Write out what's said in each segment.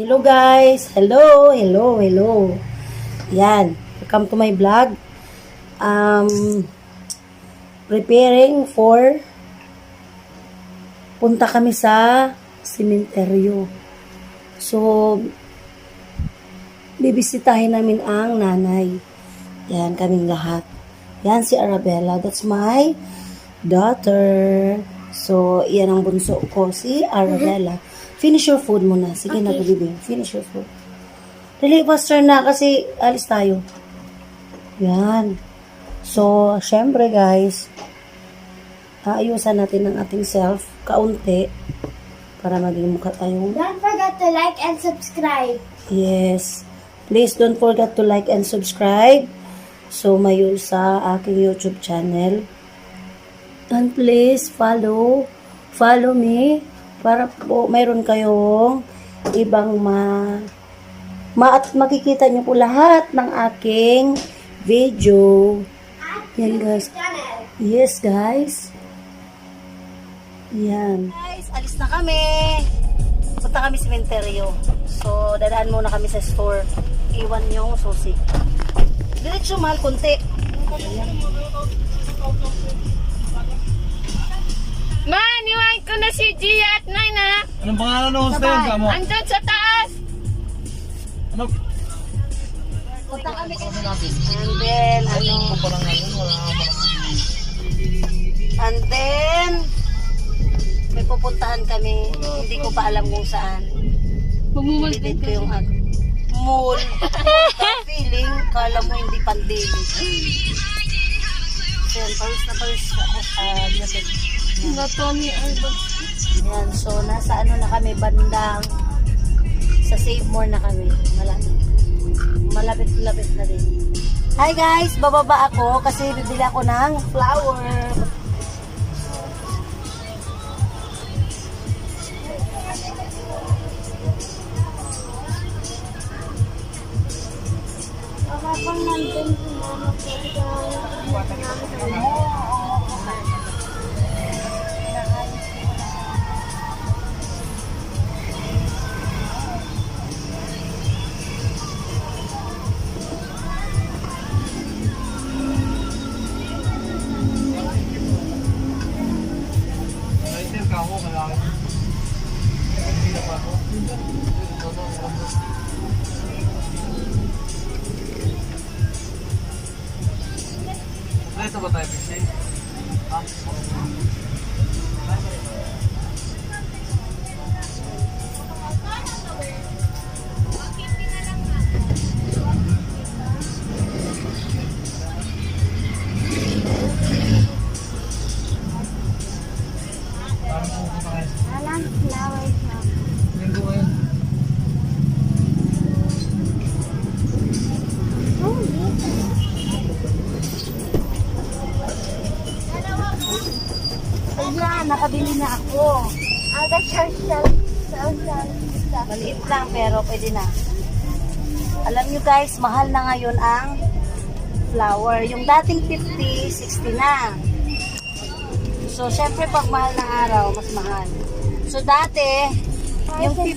Hello guys! Hello! Hello! Hello! Yan. Welcome to my vlog. Preparing for punta kami sa sementeryo. So, bibisitahin namin ang nanay. Yan, kaming lahat. Yan si Arabella. That's my daughter. So, yan ang bunso ko, si Arabella. Finish your food muna. Sige na, bibing. Finish your food. Dali, faster na kasi alis tayo. Yan. So, syempre guys, aayusan natin ang ating self kaunti para maging mukha tayong... Don't forget to like and subscribe. Yes. Please don't forget to like and subscribe. So, mayon sa aking YouTube channel. And please follow me para po mayroon kayong ibang makikita niyo po lahat ng aking video. Yan guys. Yes guys. Yan. Guys, alis na kami. Punta kami sa sementeryo. So, dadaan muna kami sa store. Iwan yung susi. Diretso mahal konti. Man, iwan ko na si Gia at Nay na. Anong pangalan ng hostel ka mo? Andun sa taas. Ano? Punta kami and then, and then, may pupuntahan kami. Hindi ko pa alam kung saan. Bibidit ko yung mall. Feeling, kala mo hindi pandemic. So, paris na paris bibit. Yan, so nasa ano na kami, bandang sa Save More na kami. Malapit na din. Hi guys, bababa ako kasi bibili ako ng flower. Habang nandun si Mama, Naisip ka ako, kailangan. Hindi na pa ako. Ito ba tayo, Pixie? Ha? walang flower shop. Linggo ngayon. Oh, dito. Ayan, nakabili na ako. Aga social. Maliit lang pero pwede na. Alam nyo guys, mahal na ngayon ang flower. Yung dating 50, 60 na. So, syempre pag mahal ng araw, mas mahal. So, dati, yung 50,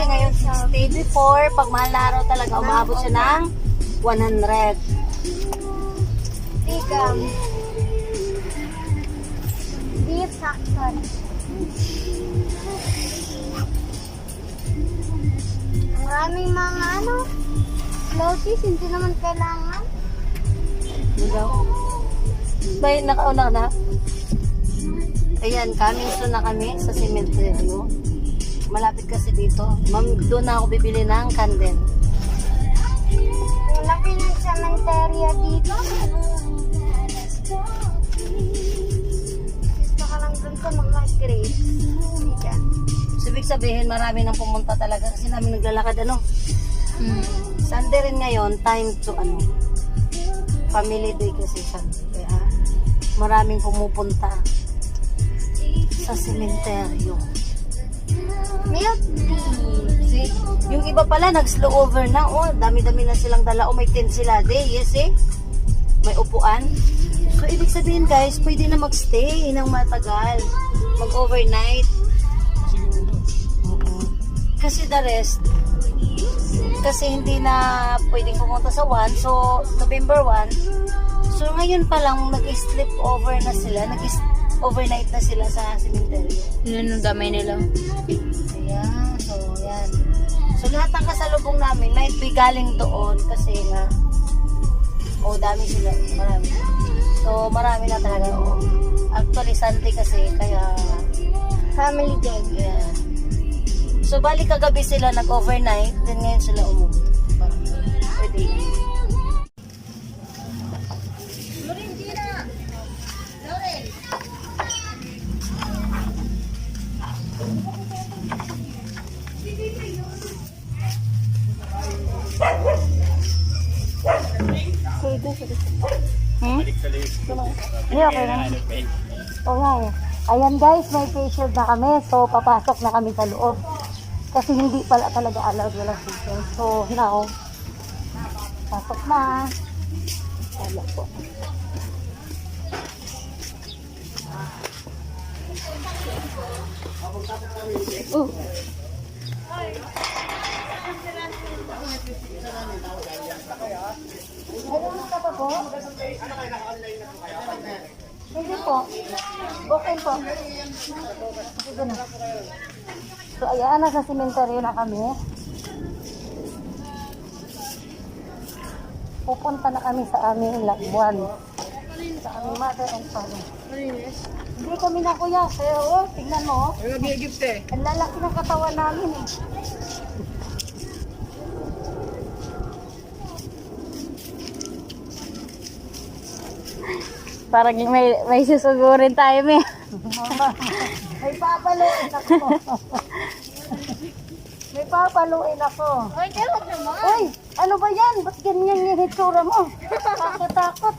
ngayon 60. Before, pag mahal na araw talaga, umaabot siya ng 100. Tigam. Beef factor. Maraming mga floaties, hindi naman kailangan. Bay, nakauna na. Ayan, coming soon na kami sa sementeryo. Malapit kasi dito. Doon na ako bibili ng candle. Ang laki ng cementerio dito. Gusto ka lang dun sa mga grapes. Diyan. So, ibig sabihin, marami nang pumunta talaga kasi namin naglalakad, Sunday rin ngayon, time to, family day kasi Sunday. Kaya, maraming pumupunta sa sementeryo. Milk tea. See, yung iba pala, nag-slow over na. Oh, dami-dami na silang dala. Oh, may tent sila. Yes, may upuan. So, ibig sabihin guys, pwede na magstay ng matagal. Mag-overnight. Kasi the rest, kasi hindi na pwedeng pumunta sa 1. So, November 1. So, ngayon pa lang, nag-sleep over na sila. Nag-overnight na sila sa cemetery. Yun ang damay nila. Ayan. So, yan. So, lahat ng kasalubong namin, may galing doon kasi nga, dami sila. Marami. So, marami na talaga. Actually, Sunday kasi, kaya, Family day. yeah. So, balik kagabi sila nag-overnight, then ngayon sila umuwi. Parang, pwede yun. Hindi, okay lang. Oo nga eh. Ayan guys, may facial na kami. So, papasok na kami sa loob. Kasi hindi pala talaga allowed walang facial. So, now, pasok na. Wala po. Ano ka pa po? Hindi po. Okay po. Sige na. So, ayan, nasa sementeryo na kami. Pupunta na kami sa aming labuan. Sa aming mother and father. Hindi kami na kuya. Pero, tingnan mo. Ang lalaki ng katawan namin eh. Parang may susugurin tayo, may. Mama, may papaluin ako. May papaluin ako. Oy, tawag naman. Uy, ano ba yan? Ba't ganyan yung hitsura mo? Takot-takot.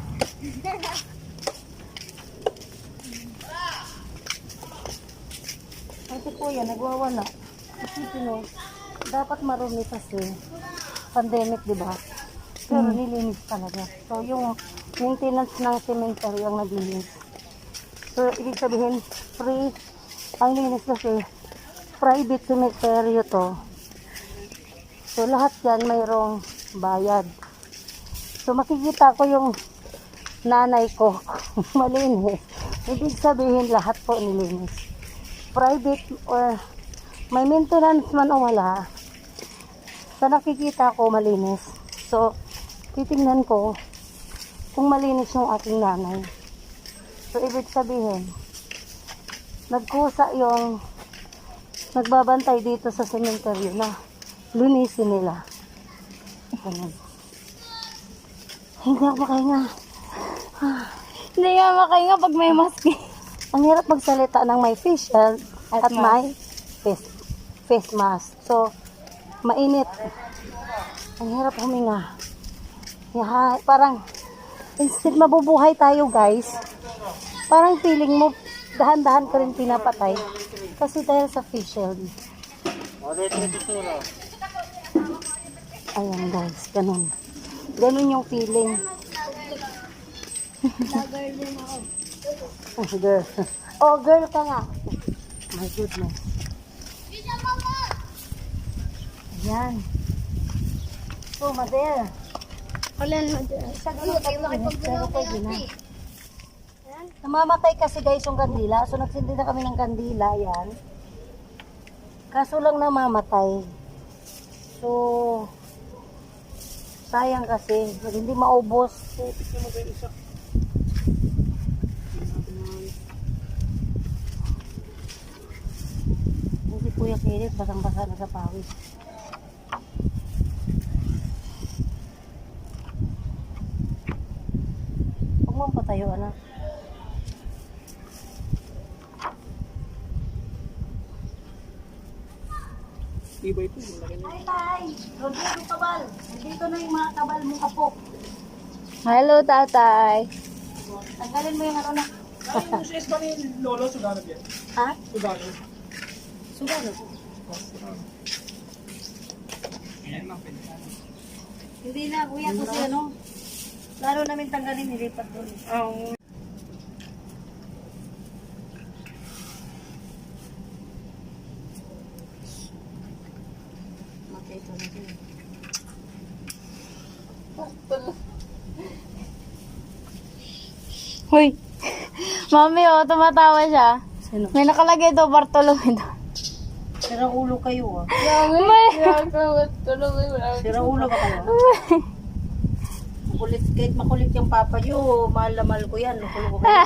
Ay, si kuya, nagwawala. Kasi dapat marumi kasi. Pandemic, di ba? Pero nilinis talaga. So, yung maintenance ng cemetery ang naglinis. So, ibig sabihin, free ang linis kasi private cemetery to. So, lahat yan mayroong bayad. So, makikita ko yung nanay ko malinis. Ibig sabihin, lahat po nilinis. Private or may maintenance man o wala. Sa nakikita ko, malinis. So, titingnan ko kung malinis yung aking nanay. So, ibig sabihin, nagkusa yung nagbabantay dito sa cemetery na linisin nila. Ganun. Hindi ako makahinga. Hindi nga makahinga pag may mask. Ang hirap magsalita ng may face shield at may face mask. So, mainit. Ang hirap huminga. Yeah, parang, instead mabubuhay tayo guys, parang feeling mo, dahan-dahan ka rin pinapatay. Kasi dahil sa face shield. Ayan guys, ganun. Ganun yung feeling. Girl. Oh, girl ka nga. My goodness. Ayan. So, mother. Ulan mo dyan. Saglit, tayo pwede na. Namamatay kasi guys yung kandila. So, nagsindi na kami ng kandila. Yan. Kaso lang namamatay. So, sayang kasi. Hindi maubos. Hindi Kuya Kirit, basang-basa na sa pawis. Huwag mong patayo, anak. Iba ito, malaki na. Hi, Tay! Rodrigo Tabal. Nandito na yung mga tabal mong apo. Hello, tatay. Tanggalin mo yung ano na. Yung SS ba ni Lolo, Sudanov yan? Ha? Sudanov. Sugano. Ayan lang, pwede na. Hindi na, kuya, kasi ano. Laro namin tanggalin, nilipat doon. Oo. Matay ito natin. Hoy. Mami, oh, tumatawa siya. Sino? May nakalagay daw Bartolome doon. Sira ulo kayo ah. May. Sira ulo ba kayo? Makulit, kahit makulit yung papa nyo, mahal na mahal ko yan. Nakulo ko kayo.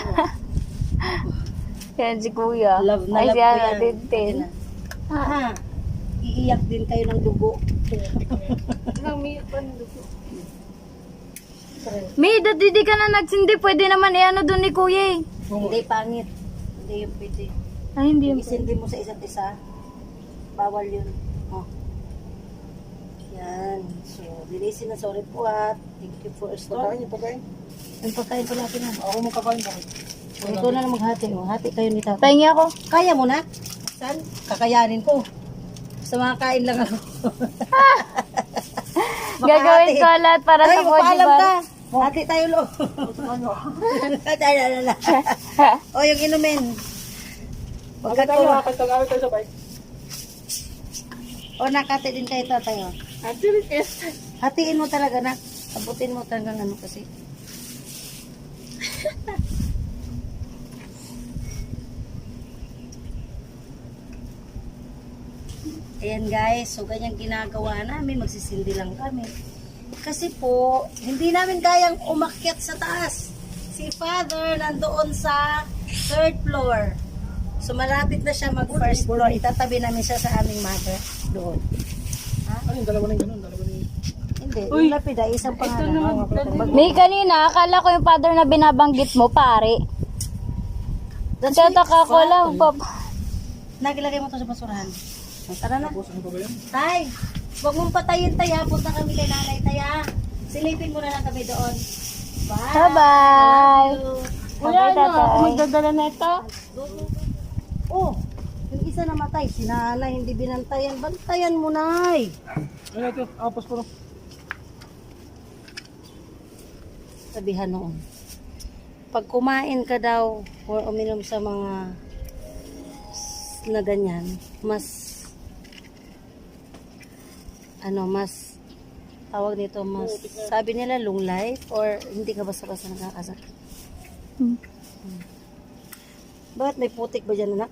Yan si Kuya. Love na Ay, love siya ko yan. natin din. Ha? Iiyak din kayo ng dugo. May, dati di ka na nagsindi. Pwede naman ano doon ni Kuya eh. Hindi pangit. Hindi yung pwede. Ay, hindi yun. Isindi mo sa isa't isa. Bawal yun. Oh. Yan. So, dinisin na sorry po at thank you for Pagkain, story. pagkain. Yung pagkain ko natin na. Ako mo kakain ba? Ito na lang maghati. Oh. Hati kayo ni Tata. Pahingi ako. Kaya mo na? Saan? Kakayanin ko. Sa mga kain lang ako. Gagawin ko lahat para sa Ay, magpaalam Podibar. ka. Hati tayo lo. O, yung inumin. Pagkain tayo, kakantag-awit tayo sabay. O, nakati din kayo tatay. Oh. Hatiin mo talaga na. Abutin mo talagang ano kasi. Ayan guys, so ganyan ginagawa namin, magsisindi lang kami. Kasi po, hindi namin kayang umakyat sa taas. Si Father nandoon sa 3rd floor. So malapit na siya mag first floor. Itatabi namin siya sa aming mother doon. Ano yung dalawa na yung ganun? Dalawa na yung... Hindi, yung lapid ay isang pangalan. May kanina, akala ko yung father na binabanggit mo, pare. Tataka ko lang, pap. Nagilagay mo to sa basurahan. Tara na. Tapos ano pa ba yun? Tay, huwag mong patayin tay ha. Punta kami kay nanay tay ha. Silipin mo na lang kami doon. Bye. Bye-bye. Wala Bye, tatay. Magdadala na ito. Oh, yung isa namatay. Si nanay hindi binantayan. Bantayan mo nay. Ayun ito, apas po. Sabihan noon. Pag kumain ka daw or uminom sa mga na ganyan, mas mas tawag nito, mas sabi nila long life or hindi ka basta-basta nakakasakit. Bakit may putik ba dyan, anak?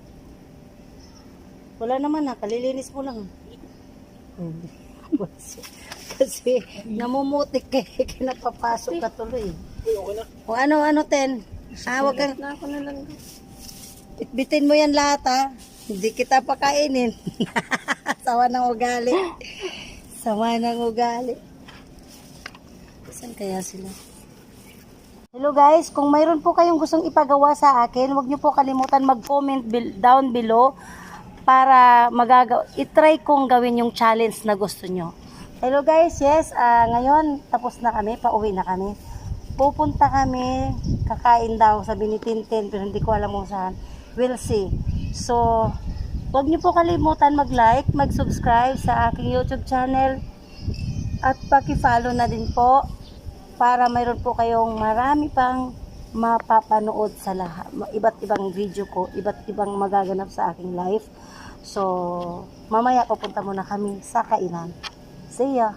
Wala naman na, kalilinis mo lang. Kasi namumutik kay kinapapasok ka tuloy. Uy, okay na. O ano, Ten? Huwag kang... Bitbitin mo yan lahat, ha? Hindi kita pakainin. Sawa ng ugali. Sama ng ugali. Saan kaya sila? Hello guys, kung mayroon po kayong gustong ipagawa sa akin, huwag niyo po kalimutan mag-comment down below para itry kong gawin yung challenge na gusto nyo. Hello guys, yes, ngayon tapos na kami, pauwi na kami. Pupunta kami, kakain daw, sabi ni Tintin, pero hindi ko alam kung saan. We'll see. So, huwag niyo po kalimutan mag-like, mag-subscribe sa aking YouTube channel at paki-follow na din po para mayroon po kayong marami pang mapapanood sa lahat, iba't ibang video ko, iba't ibang magaganap sa aking life. So, mamaya pupunta muna kami sa kainan. See ya!